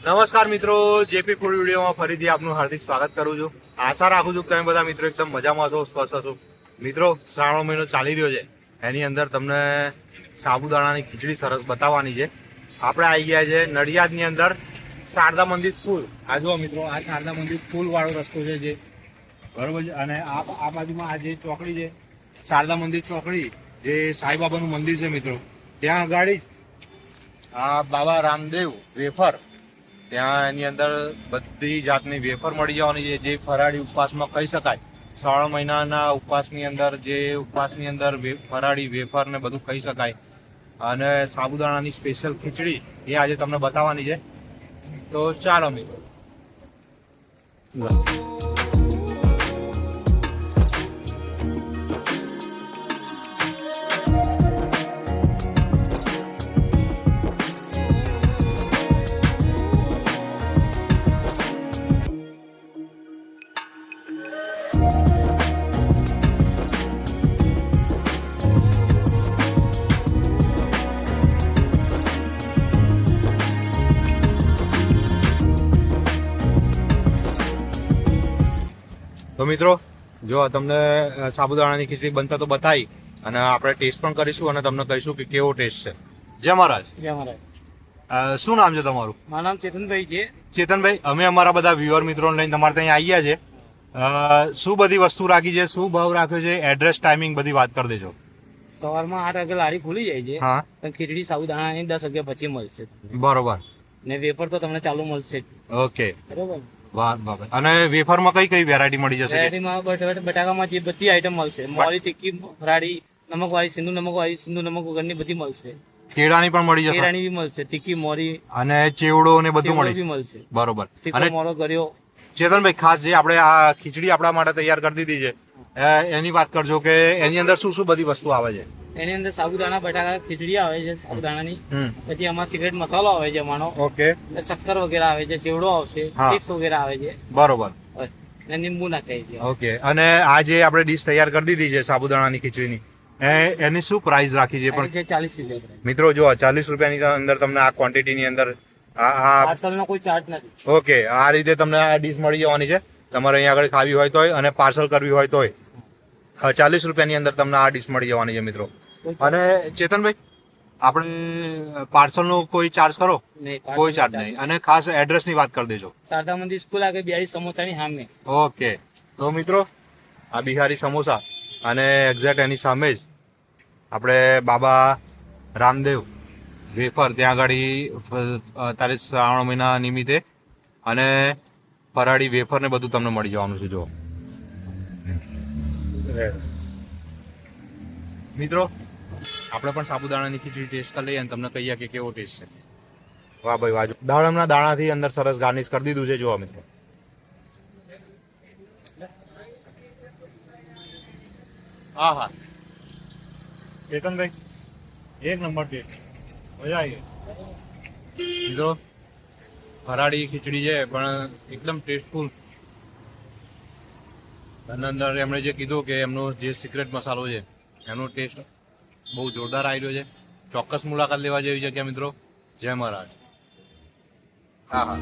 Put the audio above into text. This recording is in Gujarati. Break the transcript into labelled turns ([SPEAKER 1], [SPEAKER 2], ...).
[SPEAKER 1] નમસ્કાર મિત્રો, જેપી ફૂડ વિડીયોમાં ફરીથી આપનું હાર્દિક સ્વાગત કરું છું. આશા રાખું છું કે તમે બધા મિત્રો એકદમ મજામાં છો, સ્વસ્થ છો. મિત્રો, શ્રાવણ મહિનો ચાલી રહ્યો છે, એની અંદર તમને સાબુદાણાની ખીચડી સરસ બતાવવાની છે. આપણે આવી ગયા છે નડિયાદની અંદર શારદા મંદિર સ્કૂલ. આ જુઓ મિત્રો, આ શારદા મંદિર સ્કૂલ વાળો રસ્તો છે જે, બરોબર છે. અને આ બાજુમાં આ જે ચોકડી છે, શારદા મંદિર ચોકડી, જે સાંઈબાબાનું મંદિર છે મિત્રો, ત્યાં આગળ આ બાબા રામદેવ વેફર, ત્યાં એની અંદર બધી જાતની વેફર મળી જવાની છે, જે ફરાળી ઉપવાસમાં કહી શકાય. શ્રાવણ મહિનાના ઉપવાસની અંદર ફરાળી વેફર ને બધું કહી શકાય. અને સાબુદાણાની સ્પેશિયલ ખીચડી એ આજે તમને બતાવવાની છે. તો ચાલો મિત્રો. તો મિત્રો, જો તમને સાબુદાણાની ખીચડી બનતા તો બતાવી, અને આપણે ટેસ્ટ પણ કરીશું અને તમને કહીશું કે કેવો ટેસ્ટ છે. જય મહારાજ.
[SPEAKER 2] જય મહારાજ.
[SPEAKER 1] શું નામ છે તમારું?
[SPEAKER 2] મારું નામ ચેતનભાઈ છે.
[SPEAKER 1] ચેતનભાઈ, અમે અમારા બધા વ્યુઅર મિત્રોને લઈને તમારે ત્યાં આવી ગયા છે. શું બધી વસ્તુ રાખી છે, શું ભાવ રાખ્યો છે, એડ્રેસ, ટાઈમિંગ બધી વાત કરી દેજો.
[SPEAKER 2] સવારમાં 8 વાગે લારી ખુલી જાય છે.
[SPEAKER 1] હા.
[SPEAKER 2] પણ ખીચડી સાબુદાણાની 10 વાગ્યા પછી મળશે.
[SPEAKER 1] બરોબર.
[SPEAKER 2] ને વેફર તો તમને ચાલુ મળશે જ.
[SPEAKER 1] ઓકે.
[SPEAKER 2] બરોબર.
[SPEAKER 1] વાહ બાબા. અને વેફરમાં કઈ કઈ વેરાયટી મળી જશે?
[SPEAKER 2] વેરાયટીમાં બટાકામાં જે બધી આઈટમ મળશે. મોરી, તીખી, ફરાળી, નમકવાળી, સિંધુ નમક વગરની બધી મળશે.
[SPEAKER 1] કેળાની પણ મળી જશે?
[SPEAKER 2] કેળાની બી મળશે, તીખી, મોરી
[SPEAKER 1] અને ચેવડો ને બધું મળી
[SPEAKER 2] મળશે.
[SPEAKER 1] બરોબર.
[SPEAKER 2] તીખો મોરો કર્યો.
[SPEAKER 1] ચેતનભાઈ, ખાસ જે આપણે આ ખીચડી આપણા માટે તૈયાર કરી દીધી છે, એની વાત કરજો કે એની અંદર શું શું બધી વસ્તુ આવે છે?
[SPEAKER 2] એની અંદર સાબુદાણા બટાકા ખીચડી આવે છે સાબુદાણાની. પછી આમાં સિક્રેટ મસાલો આવે છે અમારો.
[SPEAKER 1] ઓકે.
[SPEAKER 2] શક્કર વગેરે આવે છે, ચેવડો આવશે, ચિપ્સ વગેરે આવે છે.
[SPEAKER 1] બરોબર.
[SPEAKER 2] અને લીંબુ નાખાય છે.
[SPEAKER 1] ઓકે. અને આ જે આપણે ડીશ તૈયાર કરી દીધી છે સાબુદાણાની ખીચડીની, એની શું પ્રાઇસ રાખી છે? પણ
[SPEAKER 2] 40 રૂપિયા.
[SPEAKER 1] મિત્રો જો 40 રૂપિયાની અંદર તમને આ ક્વોન્ટિટીની અંદર
[SPEAKER 2] પાર્સલનો કોઈ ચાર્જ નથી.
[SPEAKER 1] ઓકે, આ રીતે તમને આ ડીશ મળી જવાની છે. તમારે અહીંયા આગળ ખાવી હોય તોય અને પાર્સલ કરવી હોય તોય 40 રૂપિયાની અંદર તમને આ ડીશ મળી જવાની છે મિત્રો. અને ચેતનભાઈ, આપણે પાર્સલનો કોઈ ચાર્જ કરો? કોઈ ચાર્જ નહીં. અને ખાસ એડ્રેસની વાત કરી દેજો.
[SPEAKER 2] શારદા મંદિર સ્કૂલ આગળ બિહારી સમોસાની સામે.
[SPEAKER 1] ઓકે. તો મિત્રો, આ બિહારી સમોસા અને એક્ઝેક્ટ એની સામે જ આપણે બાબા રામદેવ વેફર, ત્યાં આગળ તારે શ્રાવણ મહિના નિમિત્તે અને ફરાળી વેફર ને બધું તમને મળી જવાનું છે. જો મિત્રો, આપણે પણ સાબુદાણાની ખીચડી ટેસ્ટ કરી લઈએ અને તમને કહીએ કે કેવો ટેસ્ટ છે. વાહ ભાઈ વાહ. દાડમના દાણાથી અંદર સરસ ગાર્નિશ કરી દીધું છે. જો મિત્રો, હા હા ચેતનભાઈ, એક નંબર ટેસ્ટ, મજા આવી ગઈ. મિત્રો, ફરાળી ખીચડી છે પણ એકદમ ટેસ્ટફુલ. અને અંદર એમણે જે કીધું કે એમનો જે સિક્રેટ મસાલો છે, એનો ટેસ્ટ બહુ જોરદાર આવી રહ્યો છે. ચોક્કસ મુલાકાત લેવા જેવી જગ્યા મિત્રો. જય મહારાજ. હા હા.